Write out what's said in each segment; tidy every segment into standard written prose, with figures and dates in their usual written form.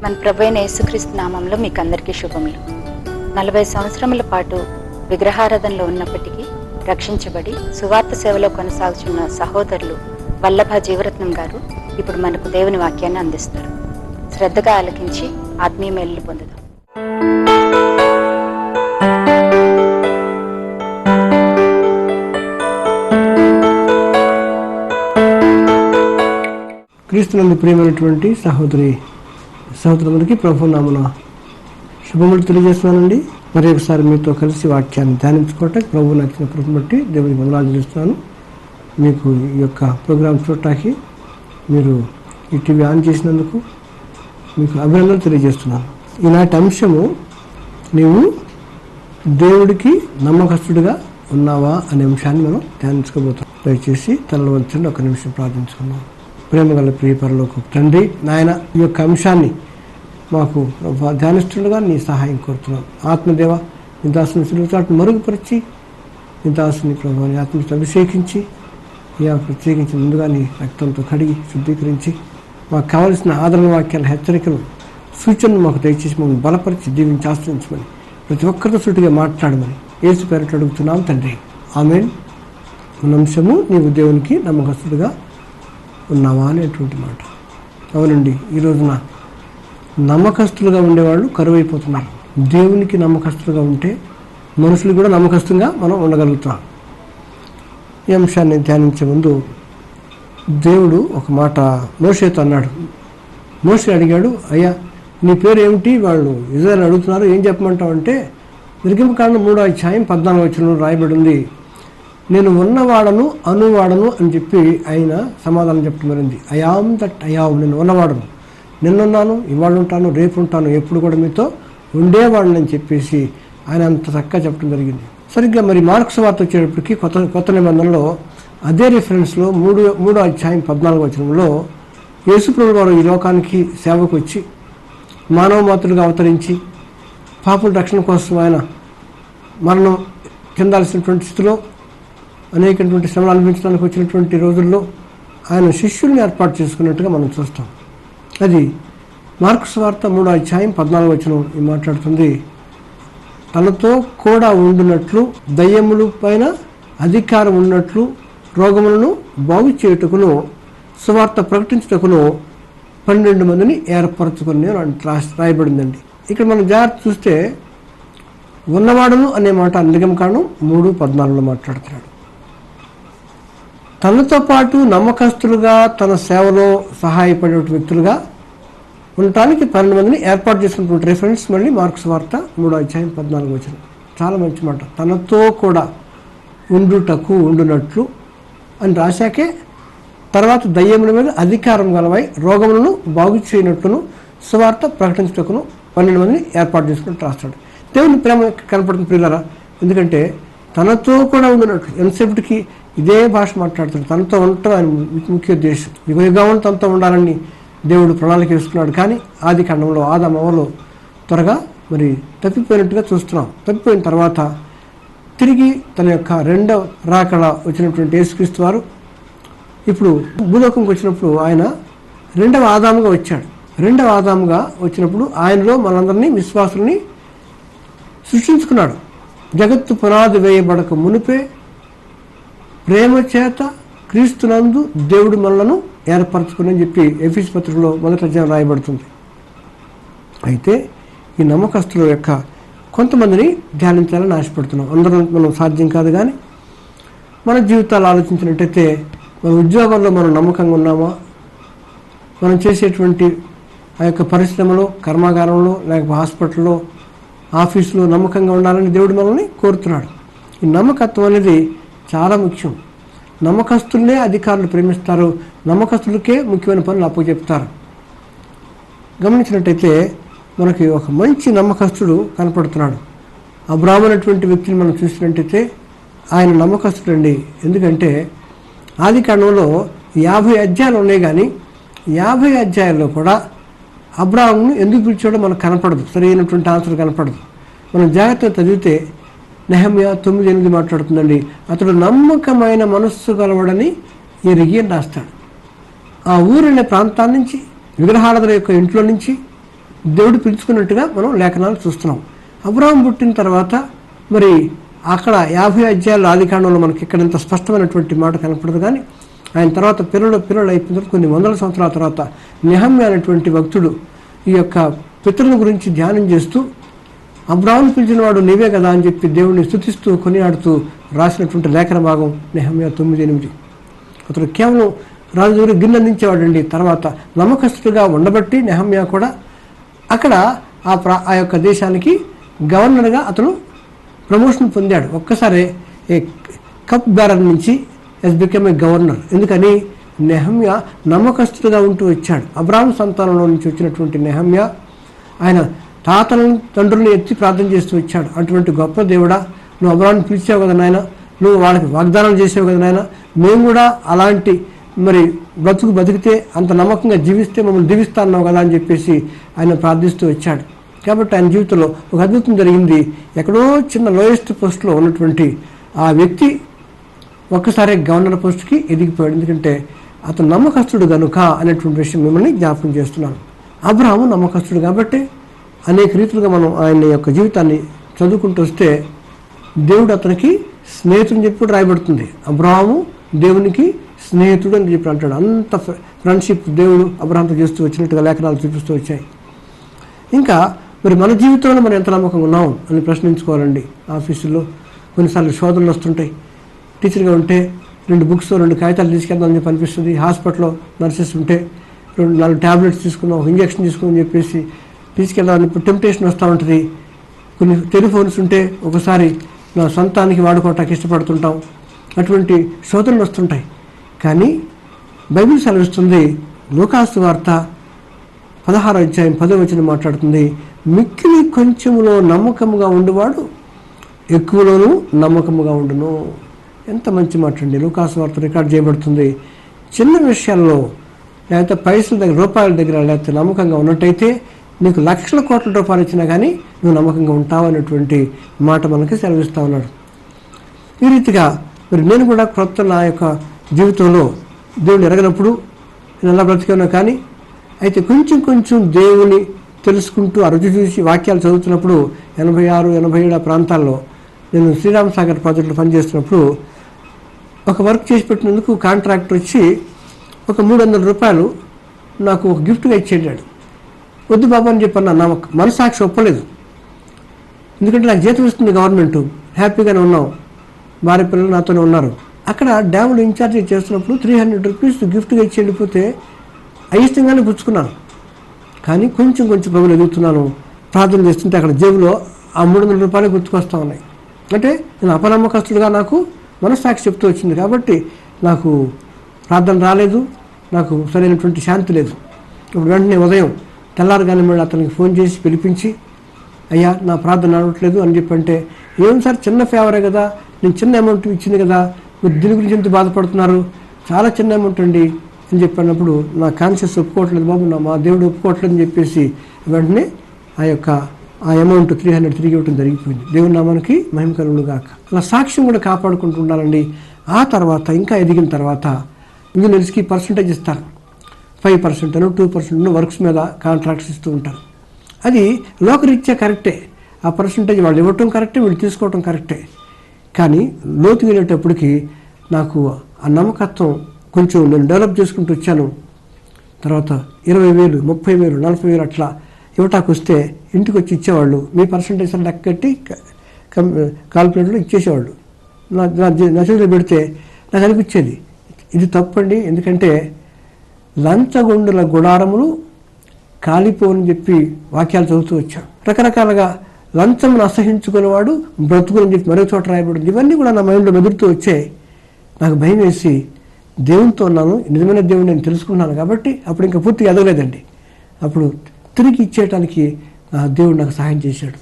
మన ప్రభువైన యేసుక్రీస్తు నామంలో మీకు అందరికీ శుభములు. 40 సంవత్సరముల పాటు విగ్రహారాధనలో ఉన్నప్పటికీ రక్షించబడి సువార్త సేవలో కొనసాగుతున్న సహోదరులు వల్లభ జీవరత్నం గారు ఇప్పుడు మనకు దేవుని వాక్యాన్ని అందిస్తారు. శ్రద్ధగా ఆలకించి ఆత్మీయ మేలులు పొందుదాం. క్రీస్తునందు ప్రియమైనటువంటి సహోదరులకి ప్రభు నామమున శుభములు తెలియజేస్తున్నానండి. మరి ఒకసారి మీతో కలిసి వాక్యాన్ని ధ్యానించుకోవటానికి ప్రభు నచ్చిన కృపను బట్టి దేవునికి వందనాలు చెల్లిస్తున్నాను. మీకు ఈ యొక్క ప్రోగ్రాం చూడటానికి మీరు ఈ టీవీ ఆన్ చేసినందుకు మీకు అభినందనలు తెలియజేస్తున్నాను. ఈనాటి అంశము, నీవు దేవుడికి నమ్మకస్తుడిగా ఉన్నావా అనే అంశాన్ని మనం ధ్యానించుకోబోతున్నాం. దయచేసి తనలో వంచండి, ఒక నిమిషం ప్రార్థించుకున్నాం. ప్రేమగల ప్రియ పరలోకపు తండ్రి, నాయన, ఈ యొక్క అంశాన్ని మాకు ధ్యానిస్తుండగా నీ సహాయం కోరుతున్నాం. ఆత్మదేవ, నీ దాసుని సులువుచాటు మరుగుపరిచి నీ దాసుని ప్రభావాన్ని ఆత్మతో అభిషేకించి, ప్రత్యేకించి ముందుగా నీ రక్తంతో కడిగి శుద్ధీకరించి మాకు కావలసిన ఆదరణ వాక్యాల హెచ్చరికలు సూచనలు మాకు దయచేసి మమ్మల్ని బలపరిచి దీవించి ఆశ్రయించమని, ప్రతి ఒక్కరితో సూటిగా మాట్లాడమని యేసు పేరట అడుగుతున్నాం తండ్రి, ఆమేన్. మన అంశము, నీవు దేవునికి నమ్మకస్తుడిగా ఉన్నావా అనేటువంటి మాట. అవునండి, ఈ రోజున నమ్మకస్తులుగా ఉండేవాళ్ళు కరువైపోతున్నారు. దేవునికి నమ్మకస్తులుగా ఉంటే మనుషులు కూడా నమ్మకస్తులుగా మనం ఉండగలుగుతాం. ఈ అంశాన్ని ధ్యానించే ముందు దేవుడు ఒక మాట మోషేతో అన్నాడు. మోషే అడిగాడు, అయ్యా నీ పేరు ఏమిటి? వాళ్ళు ఇజ్రాయేలు అడుగుతున్నారు, ఏం చెప్పమంటావు అంటే, నిర్గమకాండం 3:14 రాయబడి ఉంది, నేను ఉన్నవాడను అనువాడను అని చెప్పి ఆయన సమాధానం చెప్పడం జరిగింది. అయాం దట్ అయాం, నేను ఉన్నవాడను, నిన్నున్నాను, ఇవాళ ఉంటాను, రేపు ఉంటాను, ఎప్పుడు కూడా మీతో ఉండేవాడిని అని చెప్పేసి ఆయన అంత చక్కగా చెప్పడం జరిగింది. సరిగ్గా మరి మార్కు సువార్త వచ్చేటప్పటికి కొత్త నిబంధనలో అదే రిఫరెన్స్లో 3:14 యేసు ప్రభువు వారు ఈ లోకానికి సేవకు వచ్చి మానవ మాతృగా అవతరించి పాపుల రక్షణ కోసం ఆయన మరణం చెందాల్సినటువంటి స్థితిలో అనేకటువంటి శ్రమలు అనిపించడానికి వచ్చినటువంటి రోజుల్లో ఆయన శిష్యుల్ని ఏర్పాటు చేసుకున్నట్టుగా మనం చూస్తాం. అది మార్కు సువార్త 3:14 మాట్లాడుతుంది, తనతో కూడా ఉండినట్లు, దయ్యముల పైన అధికారం ఉన్నట్లు, రోగములను బాగు చేయుటకును సువార్త ప్రకటించుటకును 12 మందిని ఏర్పరచుకుని రాయబడిందండి. ఇక్కడ మనం జాగ్రత్త చూస్తే ఉన్నవాడును అనే మాట నిర్గమకాండం 3:14 మాట్లాడుతున్నాడు. తనతో పాటు నమ్మకస్తులుగా తన సేవలో సహాయపడే వ్యక్తులుగా ఉండటానికి 12 మందిని ఏర్పాటు చేసుకున్నటువంటి రెఫరెన్స్ మళ్ళీ మార్కు సువార్త 3:14. చాలా మంచి మాట. తనతో కూడా ఉండునట్లు అని రాశాకే తర్వాత దయ్యముల మీద అధికారం గలవై రోగములను బాగు చేయనట్లును సువార్త ప్రకటించుటకును 12 మందిని ఏర్పాటు చేసుకున్నట్టు రాస్తాడు. దేవుని ప్రేమ కనపడుతుంది ప్రియులారా. ఎందుకంటే తనతో కూడా ఉండినట్లు, ఎంతసేపటికి ఇదే భాష మాట్లాడుతాడు. తనతో ఉండటం ఆయన ముఖ్య ఉద్దేశం. యుగయుగాలను తనతో ఉండాలని దేవుడు ప్రణాళిక వేసుకున్నాడు. కానీ ఆది కాండంలో ఆదాము అవ్వలు త్వరగా మరి తప్పిపోయినట్టుగా చూస్తున్నాం. తప్పిపోయిన తర్వాత తిరిగి తన యొక్క రెండవ రాకడ వచ్చినటువంటి యేసుక్రీస్తు వారు ఇప్పుడు భూలోకంకి వచ్చినప్పుడు ఆయన రెండవ ఆదాముగా వచ్చాడు. రెండవ ఆదాముగా వచ్చినప్పుడు ఆయనలో మనందరినీ విశ్వాసుల్ని సృష్టించుకున్నాడు. జగత్తు పునాది వేయబడక మునిపే ప్రేమ చేత క్రీస్తునందు దేవుడు మనలను ఏర్పరచుకుని చెప్పి ఎఫెసీ పత్రికలో 1వ అధ్యాయం రాయబడుతుంది. అయితే ఈ నమ్మకస్తుల యొక్క కొంతమందిని ధ్యానించాలని ఆశపడుతున్నాం. అందరం మనం సాధ్యం కాదు, కానీ మన జీవితాలు ఆలోచించినట్టయితే మన ఉద్యోగంలో మనం నమ్మకంగా ఉన్నామా? మనం చేసేటువంటి ఆ యొక్క పరిశ్రమలో, కర్మాగారంలో, లేకపోతే హాస్పిటల్లో, ఆఫీసులో నమ్మకంగా ఉండాలని దేవుడు మనల్ని కోరుతున్నాడు. ఈ నమ్మకత్వం అనేది చాలా ముఖ్యం. నమ్మకస్తులనే అధికారులు ప్రేమిస్తారు, నమ్మకస్తులకే ముఖ్యమైన పనులు అప్పచెప్తారు. గమనించినట్టయితే మనకి ఒక మంచి నమ్మకస్తుడు కనపడుతున్నాడు. అబ్రాహాము అనేటువంటి వ్యక్తిని మనం చూసినట్టయితే ఆయన నమ్మకస్తుడు అండి. ఎందుకంటే ఆది కాండంలో 50 అధ్యాయాలు ఉన్నాయి, కానీ 50 అధ్యాయాల్లో కూడా అబ్రాహామును ఎందుకు పిలిచాడో మనకు కనపడదు, సరైనటువంటి ఆన్సర్ కనపడదు. మనం జాగ్రత్తగా చదివితే నెహెమ్యా 9:8 మాట్లాడుతుందండి, అతడు నమ్మకమైన మనస్సు గలవాడని ఎరిగి అని రాస్తాడు. ఆ ఊరనే ప్రాంతాల నుంచి, విగ్రహారాధన యొక్క ఇంట్లో నుంచి దేవుడు పిలుచుకున్నట్టుగా మనం లేఖనాలు చూస్తున్నాం. అబ్రహాం పుట్టిన తర్వాత మరి అక్కడ 50 అధ్యాయాల ఆదికాండంలో మనకి ఇక్కడ ఇంత స్పష్టమైనటువంటి మాట కనపడదు. కానీ ఆయన తర్వాత పిల్లలు అయిపోయిన తర్వాత కొన్ని వందల సంవత్సరాల తర్వాత నెహమ్యా అనేటువంటి భక్తుడు ఈ యొక్క పితరుల గురించి ధ్యానం చేస్తూ అబ్రహాం పిలిచిన వాడు నీవే కదా అని చెప్పి దేవుడిని స్తుతిస్తూ కొనియాడుతూ రాసినటువంటి లేఖన భాగం నెహమ్యా 9:8. అతడు కేవలం రాజు దగ్గర గిన్నెందించేవాడండి. తర్వాత నమ్మకస్తుడిగా ఉండబట్టి నెహమ్యా కూడా అక్కడ ఆ యొక్క దేశానికి గవర్నర్గా అతను ప్రమోషన్ పొందాడు. ఒక్కసారి ఏ కప్ బేరర్ నుంచి ఎస్ బికమ్ ఏ గవర్నర్. ఎందుకని నెహమ్యా నమ్మకస్తుడిగా ఉంటూ వచ్చాడు. అబ్రహాం సంతానంలో నుంచి వచ్చినటువంటి నెహమ్యా ఆయన తాతలను తండ్రులను ఎత్తి ప్రార్థన చేస్తూ వచ్చాడు. అటువంటి గొప్ప దేవుడా, నువ్వు అబ్రహాంని పిలిచావు కదా నాయన, నువ్వు వాళ్ళకి వాగ్దానం చేసావు కదా నాయన, మేము కూడా అలాంటి మరి బతికితే అంత నమ్మకంగా జీవిస్తే మమ్మల్ని దీవిస్తా అన్నావు కదా అని చెప్పేసి ఆయన ప్రార్థిస్తూ వచ్చాడు. కాబట్టి ఆయన జీవితంలో ఒక అద్భుతం జరిగింది. ఎక్కడో చిన్న లోయెస్ట్ పోస్ట్లో ఉన్నటువంటి ఆ వ్యక్తి ఒక్కసారి గవర్నర్ పోస్ట్కి ఎదిగిపోయాడు. ఎందుకంటే అతను నమ్మకస్తుడు కనుక అనేటువంటి విషయం మిమ్మల్ని జ్ఞాపకం చేస్తున్నాను. అబ్రహాము నమ్మకస్తుడు కాబట్టి అనేక రీతులుగా మనం ఆయన యొక్క జీవితాన్ని చదువుకుంటూ వస్తే దేవుడు అతనికి స్నేహితుని చెప్పి కూడా రాయబడుతుంది. అబ్రహాము దేవునికి స్నేహితుడు అని చెప్పి అంటాడు. అంత ఫ్రెండ్షిప్ దేవుడు అబ్రహాంతో చేస్తూ వచ్చినట్టుగా లేఖనాలు చూపిస్తూ వచ్చాయి. ఇంకా మరి మన జీవితంలో మనం ఎంత నమ్మకంగా ఉన్నాం అని ప్రశ్నించుకోవాలండి. ఆఫీసుల్లో కొన్నిసార్లు శోధనలు వస్తుంటాయి. టీచర్గా ఉంటే 2 బుక్స్ 2 కాగితాలు తీసుకెళ్దామని చెప్పి అనిపిస్తుంది. హాస్పిటల్లో నర్సెస్ ఉంటే 4 ట్యాబ్లెట్స్ తీసుకుందాం, ఒక ఇంజక్షన్ తీసుకుందాం చెప్పేసి తీసుకెళ్దామని టెంప్టేషన్ వస్తూ ఉంటుంది. కొన్ని టెలిఫోన్స్ ఉంటే ఒకసారి నా సొంతానికి వాడుకోవటానికి ఇష్టపడుతుంటాం. అటువంటి శోధనలు వస్తుంటాయి. కానీ బైబిల్ సెలవిస్తుంది, లూకాసు వార్త 16వ అధ్యాయం 10వ వచనం మాట్లాడుతుంది, మిక్కిలి కొంచెములో నమ్మకముగా ఉండువాడు ఎక్కువలోనూ నమ్మకముగా ఉండును. ఎంత మంచి మాట అండి. లూకాసు వార్త రికార్డ్ చేయబడుతుంది. చిన్న విషయాల్లో లేకపోతే పైసల దగ్గర, రూపాయల దగ్గర లేకపోతే నమ్మకంగా ఉన్నట్టయితే నీకు లక్షల కోట్ల రూపాయలు ఇచ్చినా కానీ నువ్వు నమ్మకంగా ఉంటావు అనేటువంటి మాట మనకి సెలవిస్తూ ఉన్నాడు. ఈ రీతిగా మరి నేను కూడా కొత్త నా యొక్క జీవితంలో దేవుని ఎరగనప్పుడు నేను ఎలా బ్రతికానో కానీ అయితే కొంచెం దేవుని తెలుసుకుంటూ ఆ రుచి చూసి వాక్యాలు చదువుతున్నప్పుడు 86, 87 ప్రాంతాల్లో నేను శ్రీరామ్ సాగర్ ప్రాజెక్టులో పనిచేస్తున్నప్పుడు ఒక వర్క్ చేసి పెట్టినందుకు కాంట్రాక్టర్ వచ్చి ఒక 300 రూపాయలు నాకు ఒక గిఫ్ట్గా ఇచ్చేటాడు. వద్దు బాబు అని చెప్పన్నా, నా మనసాక్షి ఒప్పలేదు. ఎందుకంటే నాకు జీతం ఇస్తుంది గవర్నమెంట్, హ్యాపీగానే ఉన్నాం, భార్య పిల్లలు నాతోనే ఉన్నారు. అక్కడ డ్యాములు ఇన్ఛార్జ్ చేస్తున్నప్పుడు 300 రూపీస్ గిఫ్ట్గా ఇచ్చి వెళ్ళిపోతే అయిష్టంగానే పుచ్చుకున్నాను. కానీ కొంచెం ప్రభువులు ఎదుగుతున్నాను, ప్రార్థన చేస్తుంటే అక్కడ జేబులో ఆ 300 రూపాయలు గుర్తుకొస్తూ ఉన్నాయి. అంటే నేను అపనమ్మకస్తుడుగా నాకు మనస్సాక్షి చెప్తూ వచ్చింది. కాబట్టి నాకు ప్రార్థన రాలేదు, నాకు సరైనటువంటి శాంతి లేదు. ఇప్పుడు వెంటనే ఉదయం తెల్లారగానే మళ్ళీ అతనికి ఫోన్ చేసి పిలిపించి, అయ్యా నా ప్రార్థన నడవట్లేదు అని చెప్పంటే, ఏం సార్ చిన్న ఫేవరే కదా, నేను చిన్న అమౌంట్ ఇచ్చింది కదా, మీరు దీని గురించి ఎంత బాధపడుతున్నారు, చాలా చిన్న అమౌంట్ అండి అని చెప్పినప్పుడు నా కాన్షియస్ ఒప్పుకోవట్లేదు బాబు, మా దేవుడు ఒప్పుకోవట్లేదు అని చెప్పేసి వెంటనే ఆ అమౌంట్ 300 తిరిగి ఇవ్వడం జరిగిపోయింది. దేవుని నామానికి మహిమ కలుగును గాక. అలా సాక్ష్యం కూడా కాపాడుకుంటూ ఉండాలండి. ఆ తర్వాత ఇంకా ఎదిగిన తర్వాత ఇంజనీర్స్కి పర్సంటేజ్ ఇస్తారు. 5% 2% వర్క్స్ మీద కాంట్రాక్ట్స్ ఇస్తూ ఉంటారు. అది లోకరీత్యా కరెక్టే, ఆ పర్సంటేజ్ వాళ్ళు ఇవ్వటం కరెక్టే, వీళ్ళు తీసుకోవటం కరెక్టే. కానీ లోతు వెళ్ళేటప్పటికి నాకు ఆ నమ్మకత్వం కొంచెం నేను డెవలప్ చేసుకుంటూ వచ్చాను. తర్వాత 20,000, 30,000, 40,000 అట్లా ఇవ్వటానికి వస్తే ఇంటికి వచ్చి ఇచ్చేవాళ్ళు. మీ పర్సంటేజ్ లెక్క కట్టి కాల్కులేటర్లో ఇచ్చేసేవాళ్ళు. నా చేతిలో పెడితే నాకు అనిపించేది ఇది తప్పండి. ఎందుకంటే లంచగొండుల గుడారములు కాలిపోని చెప్పి వాక్యాలు చదువుతూ వచ్చాం. రకరకాలుగా లంచమును అసహించుకునేవాడు బ్రతుకుని చెప్పి మరో చోట రాయబడింది. ఇవన్నీ కూడా నా మైండ్లో మెదురుతూ వచ్చాయి. నాకు భయం వేసి దేవునితో ఉన్నాను, నిజమైన దేవుని నేను తెలుసుకున్నాను కాబట్టి అప్పుడు ఇంకా పూర్తిగా ఎదగలేదండి. అప్పుడు తిరిగి ఇచ్చేయటానికి దేవుడు నాకు సహాయం చేశాడు.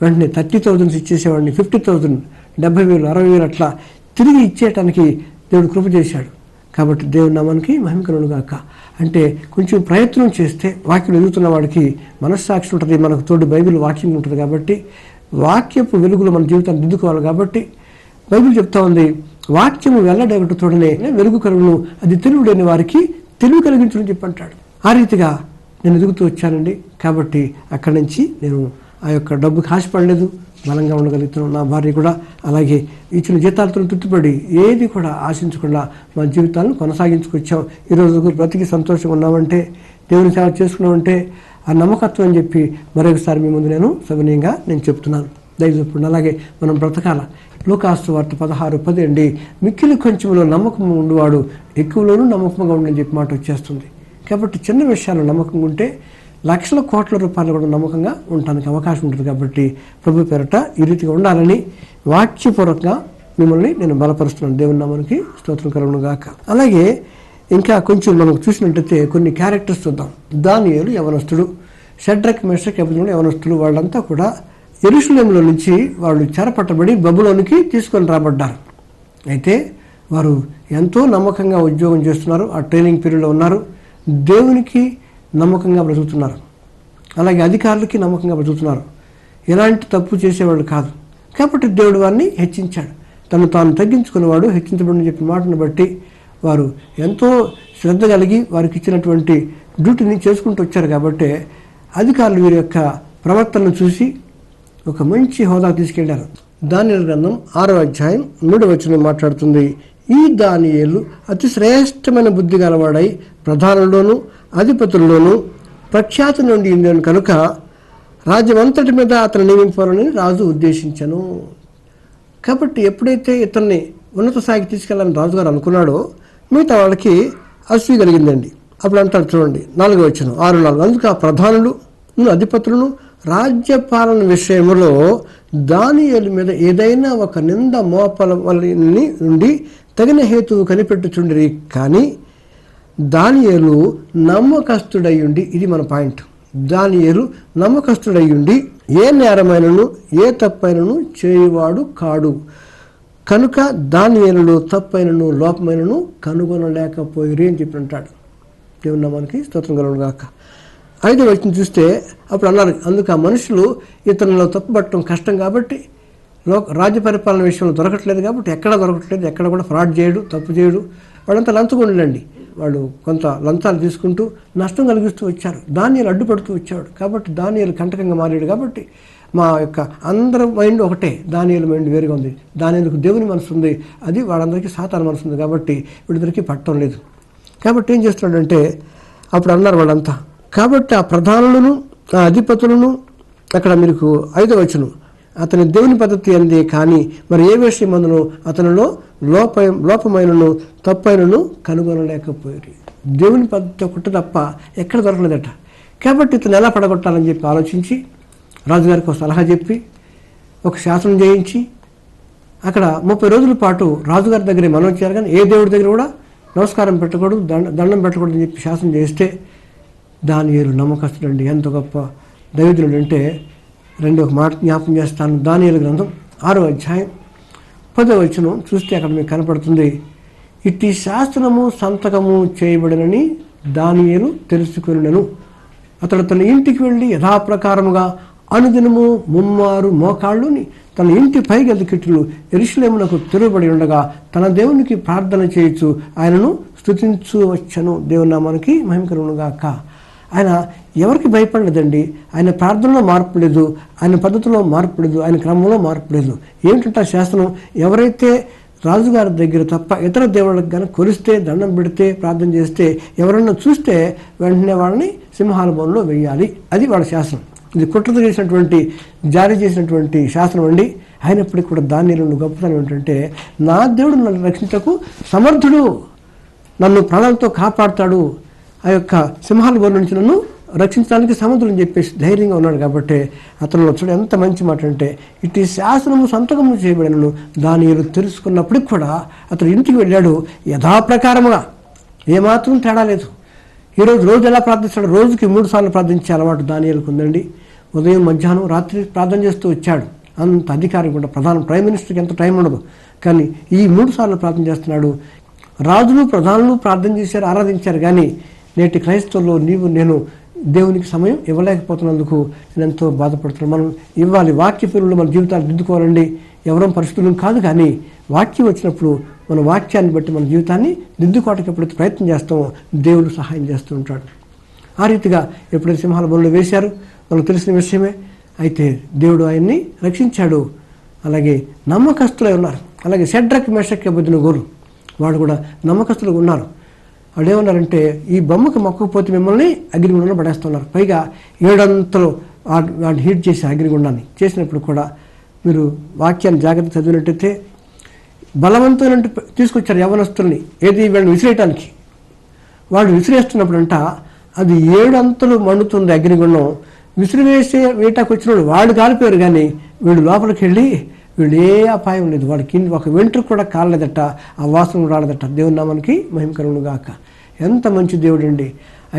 వెంటనే 30,000 ఇచ్చేసేవాడిని, 50,000, 70,000, 60,000 అట్లా తిరిగి ఇచ్చేయటానికి దేవుడు కృప చేశాడు. కాబట్టి దేవుని నామానికి మహిమ కలుగును గాక. అంటే కొంచెం ప్రయత్నం చేస్తే వాక్యం ఎదుగుతున్న వాడికి మనస్సాక్షి ఉంటుంది, మనకు తోడు బైబిల్ వాక్యం ఉంటుంది. కాబట్టి వాక్యపు వెలుగులో మన జీవితాన్ని దిద్దుకోవాలి. కాబట్టి బైబిల్ చెప్తా ఉంది, వాక్యము వెల్లడేగట తోడనే వెలుగు కలుగును, అది తెలివి లేని వారికి తెలివి కలిగించడం చెప్పంటాడు. ఆ రీతిగా నేను ఎదుగుతూ వచ్చానండి. కాబట్టి అక్కడి నుంచి నేను ఆ యొక్క డబ్బుకి ఆశపడలేదు, బలంగా ఉండగలుగుతున్నాను. నా భార్య కూడా అలాగే ఇచ్చిన జీతాలతో తృప్తిపడి ఏది కూడా ఆశించకుండా మా జీవితాలను కొనసాగించుకొచ్చాం. ఈరోజు బ్రతికి సంతోషంగా ఉన్నామంటే, దేవుని సేవ చేసుకున్నామంటే ఆ నమ్మకత్వం అని చెప్పి మరొకసారి మీ ముందు నేను చెప్తున్నాను. దయచేసి అలాగే మనం బ్రతకాల. లూకాసు వార్త 16:10 అండి, మిక్కిలి కొంచెంలో నమ్మకం ఉండేవాడు ఎక్కువలోనూ నమ్మకంగా ఉండని చెప్పి మాట వచ్చేస్తుంది. కాబట్టి చిన్న విషయాల్లో నమ్మకంగా ఉంటే లక్షల కోట్ల రూపాయలు కూడా నమ్మకంగా ఉండడానికి అవకాశం ఉంటుంది. కాబట్టి ప్రభు పేరట ఈ రీతిగా ఉండాలని వాక్యపూర్వకంగా మిమ్మల్ని నేను బలపరుస్తున్నాను. దేవుని నామానికి స్తోత్రం కలుగును గాక. అలాగే ఇంకా కొంచెం మనం చూసినట్టయితే కొన్ని క్యారెక్టర్స్ చూద్దాం. దానియేలు యవనస్తుడు, షడ్రక్ మెషక్ అబేద్నెగో యవనస్తులు. వాళ్ళంతా కూడా యెరూషలేములో నుంచి వాళ్ళు చెరపట్టబడి బబులోనికి తీసుకొని రాబడ్డారు. అయితే వారు ఎంతో నమ్మకంగా ఉద్యోగం చేస్తున్నారు, ఆ ట్రైనింగ్ పీరియడ్లో ఉన్నారు, దేవునికి నమ్మకంగా బ్రతుకుతున్నారు, అలాగే అధికారులకి నమ్మకంగా బ్రతుకుతున్నారు, ఎలాంటి తప్పు చేసేవాళ్ళు కాదు. కాబట్టి దేవుడు వారిని హెచ్చించాడు. తను తాను తగ్గించుకునేవాడు హెచ్చించబడిన చెప్పిన మాటను బట్టి వారు ఎంతో శ్రద్ధ కలిగి వారికి ఇచ్చినటువంటి డ్యూటీని చేసుకుంటూ వచ్చారు. కాబట్టి అధికారులు వీరి యొక్క ప్రవర్తనను చూసి ఒక మంచి హోదా తీసుకెళ్లారు. దానియేలు గ్రంథం 6వ అధ్యాయం 3వ వచనం మాట్లాడుతుంది, ఈ దానియేలు అతి శ్రేష్టమైన బుద్ధి గలవాడై ప్రధానుల్లోనూ అధిపతుల్లోనూ ప్రఖ్యాతి నుండి ఉండేను కనుక రాజ్యమంతటి మీద అతను నియమింపాలని రాజు ఉద్దేశించను. కాబట్టి ఎప్పుడైతే ఇతన్ని ఉన్నత స్థాయికి తీసుకెళ్లాలని రాజుగారు అనుకున్నాడో మిగతా వాళ్ళకి అసూయ కలిగిందండి. అప్పుడు అంటారు చూడండి 4వ వచనం 6:4, అందుకు ఆ ప్రధానులు అధిపతులను రాజ్యపాలన విషయంలో దానియేలు మీద ఏదైనా ఒక నింద మోపలని నుండి తగిన హేతువు కనిపెట్టుచుండిరి. కానీ దానియేలు నమ్మకస్తుడయ్యుండి, ఇది మన పాయింట్, దానియేలు నమ్మకస్తుడయ్యుండి ఏ నేరమైనను ఏ తప్పైనను చేయువాడు కాడు కనుక దానియేలులో తప్పైనను లోపమైనను కనుగొనలేకపోయిరి అని చెప్పి అంటాడు. దేవుని నామానికి స్తోత్రం కలుగును గాక. 5వ వచనం చూస్తే అప్పుడు అన్నారు, అందుకు ఆ మనుషులు ఇతరులలో తప్పుపట్టడం కష్టం కాబట్టి, రాజ్య పరిపాలన విషయంలో దొరకట్లేదు కాబట్టి ఎక్కడ దొరకట్లేదు, ఎక్కడ కూడా ఫ్రాడ్ చేయడు, తప్పు చేయడు, వాళ్ళంతా లంచగొండండి. వాళ్ళు కొంత లంచాలు తీసుకుంటూ నష్టం కలిగిస్తూ వచ్చారు. దానియేలు అడ్డుపడుతూ వచ్చాడు. కాబట్టి దానియేలు కంటకంగా మారాడు. కాబట్టి మా యొక్క అందరి మైండ్ ఒకటే, దానియేలు మైండ్ వేరుగా ఉంది. దానియేలుకు దేవుని మనసు ఉంది, అది వాళ్ళందరికీ సాతాను మనసు ఉంది. కాబట్టి వీళ్ళిద్దరికీ పట్టడం లేదు. కాబట్టి ఏం చేస్తున్నాడంటే అప్పుడు అన్నారు వాళ్ళంతా, కాబట్టి ఆ ప్రధానులను ఆ అధిపతులను, అక్కడ మీకు 5వ వచనం, అతని దేవుని పద్ధతి అందే కానీ మరి ఏ విషయం అందును అతనిలో లోపమైనను తప్పైనను కనుగొనలేకపోయారు. దేవుని పద్ధతి ఒకటి తప్ప ఎక్కడ దొరకలేదట. కాబట్టి ఇతను ఎలా పడగొట్టాలని చెప్పి ఆలోచించి రాజుగారికి ఒక సలహా చెప్పి ఒక శాసనం చేయించి అక్కడ 30 రోజుల పాటు రాజుగారి దగ్గరే మనం చేయాలి, కానీ ఏ దేవుడి దగ్గర కూడా నమస్కారం పెట్టకూడదు, దండం పెట్టకూడదు అని చెప్పి శాసనం చేస్తే దానియేలు నమ్మకస్తుడండి. ఎంత గొప్ప దైవజనుడు అంటే రెండో ఒక మాట జ్ఞాపకం చేస్తాను. దానియేలు గ్రంథం 6వ అధ్యాయం 10వ వచనం చూస్తే అక్కడ మీకు కనపడుతుంది, ఇట్టి శాసనము సంతకము చేయబడినని దానియేలు తెలుసుకొనెను. అతడు తన ఇంటికి వెళ్ళి యథాప్రకారముగా అనుదినము 3 మోకాళ్ళుని తన ఇంటి పైగది కిట్లు యెరూషలేమునకు తిరుగుబడి ఉండగా తన దేవునికి ప్రార్థన చేయొచ్చు ఆయనను స్తుతించు వచ్చను. దేవుని నామానికి మహిమ కలుగును గాక. ఆయన ఎవరికి భయపడలేదండి. ఆయన ప్రార్థనలో మార్పు లేదు, ఆయన పద్ధతిలో మార్పు లేదు, ఆయన క్రమంలో మార్పు లేదు. ఏమిటంటే శాస్త్రం, ఎవరైతే రాజుగారి దగ్గర తప్ప ఇతర దేవుళ్ళకి కానీ కొలిస్తే, దండం పెడితే, ప్రార్థన చేస్తే, ఎవరన్నా చూస్తే వెంటనే వాళ్ళని సింహాల బోన్లో వేయాలి. అది వాళ్ళ శాస్త్రం. ఇది కుట్రతో చేసినటువంటి జారీ చేసినటువంటి శాస్త్రం అండి. అయినప్పటికీ కూడా దానియేలు గొప్పతనం ఏంటంటే, నా దేవుడు నన్ను రక్షించకు సమర్థుడు, నన్ను ప్రాణాలతో కాపాడుతాడు, ఆ యొక్క సింహాల బోన్ నుంచి నన్ను రక్షించడానికి సమర్థుడు అని చెప్పేసి ధైర్యంగా ఉన్నాడు. కాబట్టి అతను చూడ ఎంత మంచి మాట అంటే, ఇటు శాసనము సంతకము చేయబడినను దానియేలు తెలుసుకున్నప్పటికి కూడా అతను ఇంటికి వెళ్ళాడు యథాప్రకారముగా, ఏమాత్రం తేడా లేదు. ఈరోజు రోజు ఎలా ప్రార్థిస్తాడు? రోజుకి 3 సార్లు ప్రార్థించే అలవాటు దానియేలుకు ఉందండి. ఉదయం, మధ్యాహ్నం, రాత్రి ప్రార్థన చేస్తూ వచ్చాడు. అంత అధికారం కూడా ప్రైమ్ మినిస్టర్కి ఎంత టైం ఉండదు, కానీ ఈ 3 సార్లు ప్రార్థన చేస్తున్నాడు. రాజులు ప్రధానులు ప్రార్థన చేశారు, ఆరాధించారు, కానీ నేటి క్రైస్తవుల్లో నీవు నేను దేవునికి సమయం ఇవ్వలేకపోతున్నందుకు నేను ఎంతో బాధపడుతున్నాను. మనం ఇవ్వాలి. వాక్యపూర్వకంలో మన జీవితాలు దిద్దుకోవాలండి. ఎవరో పరిస్థితులు కాదు, కానీ వాక్యం వచ్చినప్పుడు మన వాక్యాన్ని బట్టి మన జీవితాన్ని దిద్దుకోవడానికి ఎప్పుడైతే ప్రయత్నం చేస్తామో దేవుడు సహాయం చేస్తూ ఉంటాడు. ఆ రీతిగా ఎప్పుడైతే సింహాల బొమ్మలు వేశారు మనకు తెలిసిన విషయమే. అయితే దేవుడు ఆయన్ని రక్షించాడు. అలాగే నమ్మకస్తులై ఉన్నారు. అలాగే షడ్రక్ మెషక్ అబేద్నెగోలు వాడు కూడా నమ్మకస్తులుగా ఉన్నారు. వాళ్ళు ఏమన్నారంటే, ఈ బొమ్మకు మొక్కకపోతే మిమ్మల్ని అగ్నిగుండంలో పడేస్తున్నారు. పైగా 7 అంతలు వాడిని హీట్ చేసి అగ్నిగుండాన్ని చేసినప్పుడు కూడా మీరు వాక్యాన్ని జాగ్రత్త చదివినట్టయితే బలవంతులను తీసుకొచ్చారు యవనస్తుల్ని, ఏది వీళ్ళని విసిరేయటానికి. వాళ్ళు విసిరేస్తున్నప్పుడంట అది 7 అంతలు మండుతుంది అగ్నిగుండం. వేటాకు వచ్చిన వాళ్ళు కాలిపోయారు, కానీ వీళ్ళు లోపలికి వెళ్ళి వీళ్ళు ఏ అపాయం లేదు, వాడి కింద ఒక వెంట్రుకు కూడా కాలలేదట, ఆ వాసన రాలేదట. దేవుని నామానికి మహిమకరమును గాక. ఎంత మంచి దేవుడు అండి.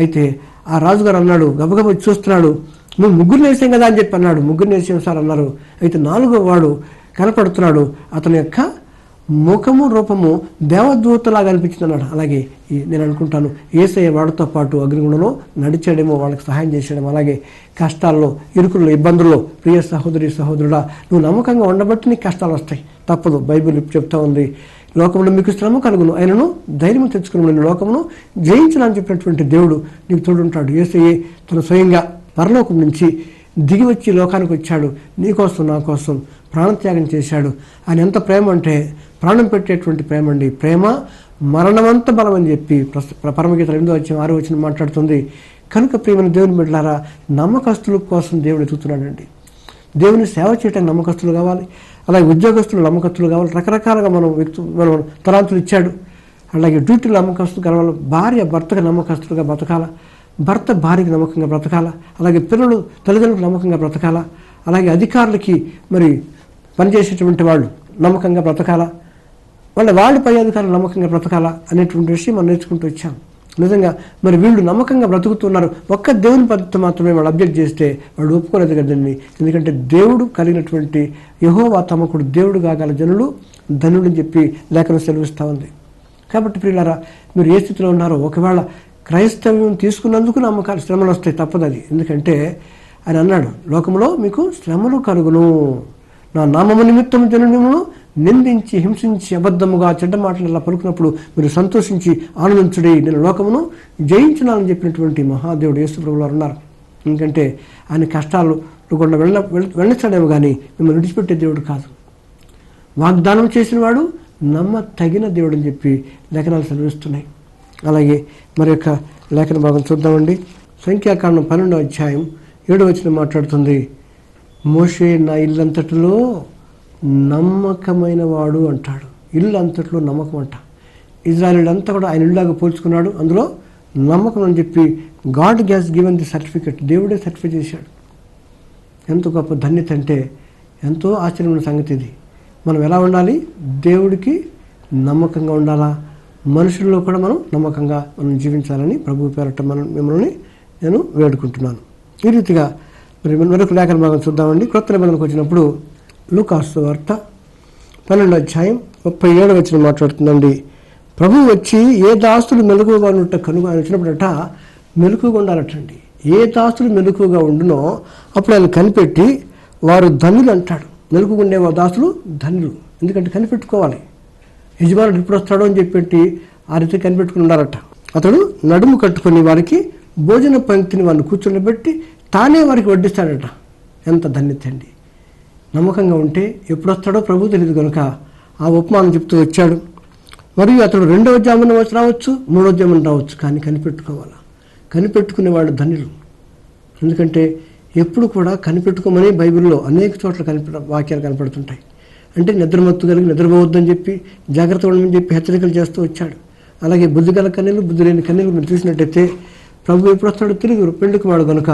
అయితే ఆ రాజుగారు అన్నాడు, గబగబ చూస్తున్నాడు, నువ్వు 3 వేసాం కదా అని చెప్పి అన్నాడు. 3 వేసాం సార్ అన్నారు. అయితే 4వ వాడు కనపడుతున్నాడు. అతని యొక్క ముఖము రూపము దేవదూతలాగా అనిపించింది అన్నాడు. అలాగే నేను అనుకుంటాను యేసయ్య వాడితో పాటు అగ్నిగుండంలో నడిచాడేమో, వాళ్ళకి సహాయం చేశాడేమో. అలాగే కష్టాల్లో, ఇరుకుల్లో, ఇబ్బందుల్లో ప్రియ సహోదరి సహోదరుడా, నువ్వు నమ్మకంగా ఉండబట్టి నీకు కష్టాలు వస్తాయి, తప్పదు. బైబిల్ చెప్తా ఉంది, లోకంలో మీకు శ్రమ కలుగును, ఆయనను ధైర్యం తెచ్చుకుని నేను లోకమును జయించనని చెప్పినటువంటి దేవుడు నీకు తోడుంటాడు. యేసయ్య తన స్వయంగా పరలోకం నుంచి దిగి వచ్చి లోకానికి వచ్చాడు, నీకోసం నా కోసం ప్రాణత్యాగం చేశాడు. ఆయన ఎంత ప్రేమ అంటే ప్రాణం పెట్టేటువంటి ప్రేమ అండి. ప్రేమ మరణమంత బలం అని చెప్పి పరమగీత 8:6 మాట్లాడుతుంది. కనుక ప్రియమైన దేవుని బిడ్డలారా, నమ్మకస్తుల కోసం దేవుడు ఎదుగుతున్నాడండి. దేవుని సేవ చేయడానికి నమ్మకస్తులు కావాలి, అలాగే ఉద్యోగస్తులు నమ్మకస్తులు కావాలి. రకరకాలుగా మనం తలాంతులు ఇచ్చాడు. అలాగే డ్యూటీలు నమ్మకస్తులు కావాలి. భార్య భర్తకు నమ్మకస్తులుగా బ్రతకాల, భర్త భార్యకి నమ్మకంగా బ్రతకాల, అలాగే పిల్లలు తల్లిదండ్రులకు నమ్మకంగా బ్రతకాల, అలాగే అధికారులకి మరి పనిచేసేటువంటి వాళ్ళు నమ్మకంగా బ్రతకాల, వాళ్ళు పై అధికారులు నమ్మకంగా బ్రతకాల అనేటువంటి విషయం మనం నేర్చుకుంటూ వచ్చాం. నిజంగా మరి వీళ్ళు నమ్మకంగా బ్రతుకుతున్నారు. ఒక్క దేవుని పద్ధతి మాత్రమే వాళ్ళు అబ్జెక్ట్ చేస్తే వాళ్ళు ఒప్పుకోలేదు కదండి. ఎందుకంటే దేవుడు కలిగినటువంటి యెహోవా తమకుడు దేవుడు కాగల జనులు ధనులని చెప్పి లేఖనం సెలవిస్తూ ఉంది. కాబట్టి ప్రియులారా, మీరు ఏ స్థితిలో ఉన్నారో, ఒకవేళ క్రైస్తవ్యం తీసుకున్నందుకు నమ్మకాలు శ్రమలు వస్తాయి, తప్పదు అది. ఎందుకంటే ఆయన అన్నాడు, లోకంలో మీకు శ్రమలు కలుగును, నా నామము నిమిత్తము జనులను నిందించి హింసించి అబద్ధముగా చెడ్డ మాటలు ఇలా పలుకున్నప్పుడు మీరు సంతోషించి ఆనందించుడి, నేను లోకమును జయించున్నానని చెప్పినటువంటి మహాదేవుడు యేసు ప్రభువులు ఉన్నారు. ఎందుకంటే ఆయన కష్టాలు గుండా వెళ్ళిస్తాడేమో కానీ మిమ్మల్ని విడిచిపెట్టే దేవుడు కాదు. వాగ్దానం చేసిన వాడు నమ్మతగిన దేవుడు అని చెప్పి లేఖనాలు సెలవిస్తున్నాయి. అలాగే మరి యొక్క లేఖన భాగం చూద్దామండి. సంఖ్యాకాండం 12:7 మాట్లాడుతుంది, మోషే నా ఇల్లంతటిలో నమ్మకమైన వాడు అంటాడు. ఇల్లు అంతట్లో నమ్మకం అంట. ఇజ్రాయేలీలంతా కూడా ఆయన ఇల్లులాగా పోల్చుకున్నాడు, అందులో నమ్మకం అని చెప్పి God gas given the certificate, దేవుడే సర్టిఫై చేశాడు. ఎంత గొప్ప ధన్యత అంటే, ఎంతో ఆశ్చర్యమైన సంగతి ఇది. మనం ఎలా ఉండాలి? దేవుడికి నమ్మకంగా ఉండాలా, మనుషుల్లో కూడా మనం నమ్మకంగా మనం జీవించాలని ప్రభు పేరట మిమ్మల్ని నేను వేడుకుంటున్నాను. ఈ రీతిగా మరి మరొక లేఖన భాగం చూద్దామండి. క్రొత్త నిబంధనకు వచ్చినప్పుడు లూకాసు వార్త 12:37 మాట్లాడుతుందండి. ప్రభు వచ్చి ఏ దాస్తులు మెలకువగా ఉన్నట్టు ఆయన వచ్చినప్పుడట మెలకువగా ఉండాలటండి. ఏ దాస్తులు మెలకువగా ఉండునో అప్పుడు ఆయన కనిపెట్టి వారు ధన్యులు అంటాడు. మెలకుగా ఉండే దాస్తులు ధన్యులు, ఎందుకంటే కనిపెట్టుకోవాలి. యజమానుడు ఇప్పుడు వస్తాడో అని చెప్పి ఆ రీతి కనిపెట్టుకుని ఉండాలట. అతడు నడుము కట్టుకుని వారికి భోజన పంక్తిని వారిని కూర్చోబెట్టి తానే వారికి వడ్డిస్తాడట. ఎంత ధన్యత అండి. నమ్మకంగా ఉంటే ఎప్పుడు వస్తాడో ప్రభు తెలియదు కనుక ఆ ఉపమానం చెప్తూ వచ్చాడు. మరియు అతడు 2వ జామున రావచ్చు, 3వ జామున రావచ్చు, కానీ కనిపెట్టుకోవాలా. కనిపెట్టుకునే వాళ్ళు ధన్యులు. ఎందుకంటే ఎప్పుడు కూడా కనిపెట్టుకోమని బైబిల్లో అనేక చోట్ల వాక్యాలు కనపడుతుంటాయి. అంటే నిద్రమత్తు కలిగి నిద్రపోవద్దని చెప్పి, జాగ్రత్త ఉండమని చెప్పి హెచ్చరికలు చేస్తూ వచ్చాడు. అలాగే బుద్ధి గల కన్నీళ్ళు, బుద్ధి లేని కన్నీళ్ళు మీరు చూసినట్టయితే ప్రభు ఎప్పుడు వస్తాడో తెలియదు, పెళ్లికి వాడు కనుక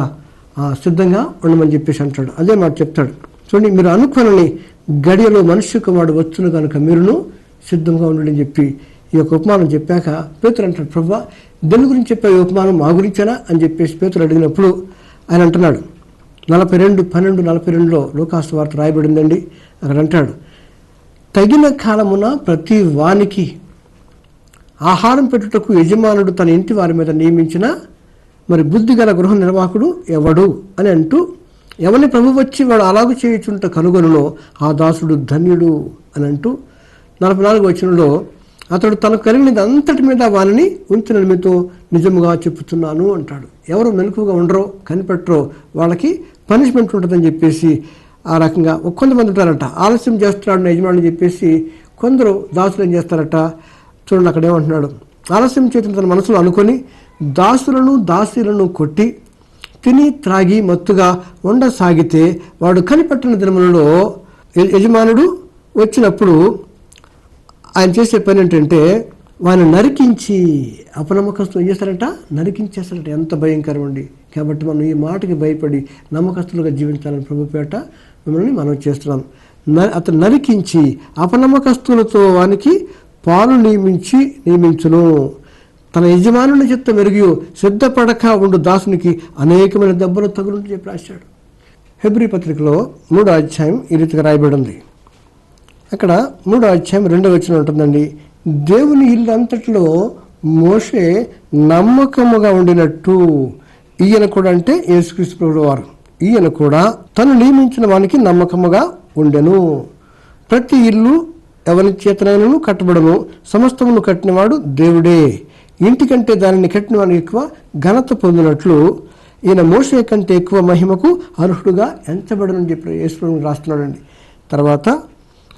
సిద్ధంగా ఉండమని చెప్పేసి అంటాడు. అదే మాట చెప్తాడు. చూడండి, మీరు అనుకోనని గడియలో మనుష్య కుమారుడు వచ్చును కనుక మీరును సిద్ధంగా ఉండని చెప్పి ఈ యొక్క ఉపమానం చెప్పాక పేతురు అంటాడు, ప్రభువా దేని గురించి చెప్పే ఈ ఉపమానం మా గురించేనా అని చెప్పేసి పేతురు అడిగినప్పుడు ఆయన అంటున్నాడు, 42:12-42 లూకాసు వార్త రాయబడిందండి. అక్కడ అంటాడు, తగిన కాలమున ప్రతి వానికి ఆహారం పెట్టుటకు యజమానుడు తన ఇంటి వారి మీద నియమించిన మరి బుద్ధి గల గృహ నిర్వాహకుడు ఎవడు అని అంటూ, ఎవరిని ప్రభు వచ్చి వాడు అలాగూ చేయుచుంట కనుగొనులో ఆ దాసుడు ధన్యుడు అని అంటూ 44 అతడు తనకు కలిగినది అంతటి మీద వానిని ఉంచిన మీతో నిజముగా చెప్పుతున్నాను అంటాడు. ఎవరు మెలకువగా ఉండరో కనిపెట్టరో వాళ్ళకి పనిష్మెంట్ ఉంటుందని చెప్పేసి ఆ రకంగా కొంతమంది ఉంటారట, ఆలస్యం చేస్తున్నాడు నా యజమాని చెప్పేసి కొందరు దాసులు ఏం చేస్తారట. చూడండి అక్కడ ఏమంటున్నాడు, ఆలస్యం చేసిన తన మనసులో అనుకొని దాసులను దాసీలను కొట్టి తిని త్రాగి మత్తుగా ఉండసాగితే వాడు కనిపెట్టిన దినములలో యజమానుడు వచ్చినప్పుడు ఆయన చేసే పని ఏంటంటే వాడిని నరికించి, అపనమ్మకస్తులు ఏం చేస్తారట, నరికించేస్తారట. ఎంత భయంకరం అండి. కాబట్టి మనం ఈ మాటకి భయపడి నమ్మకస్తులుగా జీవించాలని ప్రభుపేట మిమ్మల్ని మనం చేస్తున్నాం. అతను నరికించి అపనమ్మకస్తులతో వానికి పాలు నియమించును. తన యజమానుని చిత్త మెరుగు సిద్ధపడక ఉండు దాసునికి అనేకమైన దెబ్బలు తగులుంటూ చెప్పి రాశాడు. హెబ్రీ పత్రికలో 3వ అధ్యాయం ఈ రీతిగా రాయబడింది. అక్కడ 3వ అధ్యాయం 2వ వచనం ఉంటుందండి. దేవుని ఇల్లు అంతట్లో మోషే నమ్మకముగా ఉండినట్టు ఈయన కూడా, అంటే యేసుక్రీస్తు ప్రభువు వారు, ఈయన కూడా తను నియమించిన వానికి నమ్మకముగా ఉండెను. ప్రతి ఇల్లు ఎవరి చేతనైనను కట్టబడను, సమస్తమును కట్టినవాడు దేవుడే. ఇంటికంటే దానిని కట్టిన వానికి ఎక్కువ ఘనత పొందినట్లు ఈయన మోషే కంటే ఎక్కువ మహిమకు అర్హుడుగా ఎంచబడనని చెప్పి యేసు రాస్తున్నాడండి. తర్వాత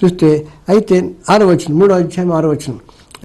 చూస్తే అయితే 6వ వచనం, 3వ అధ్యాయం 6వ వచనం,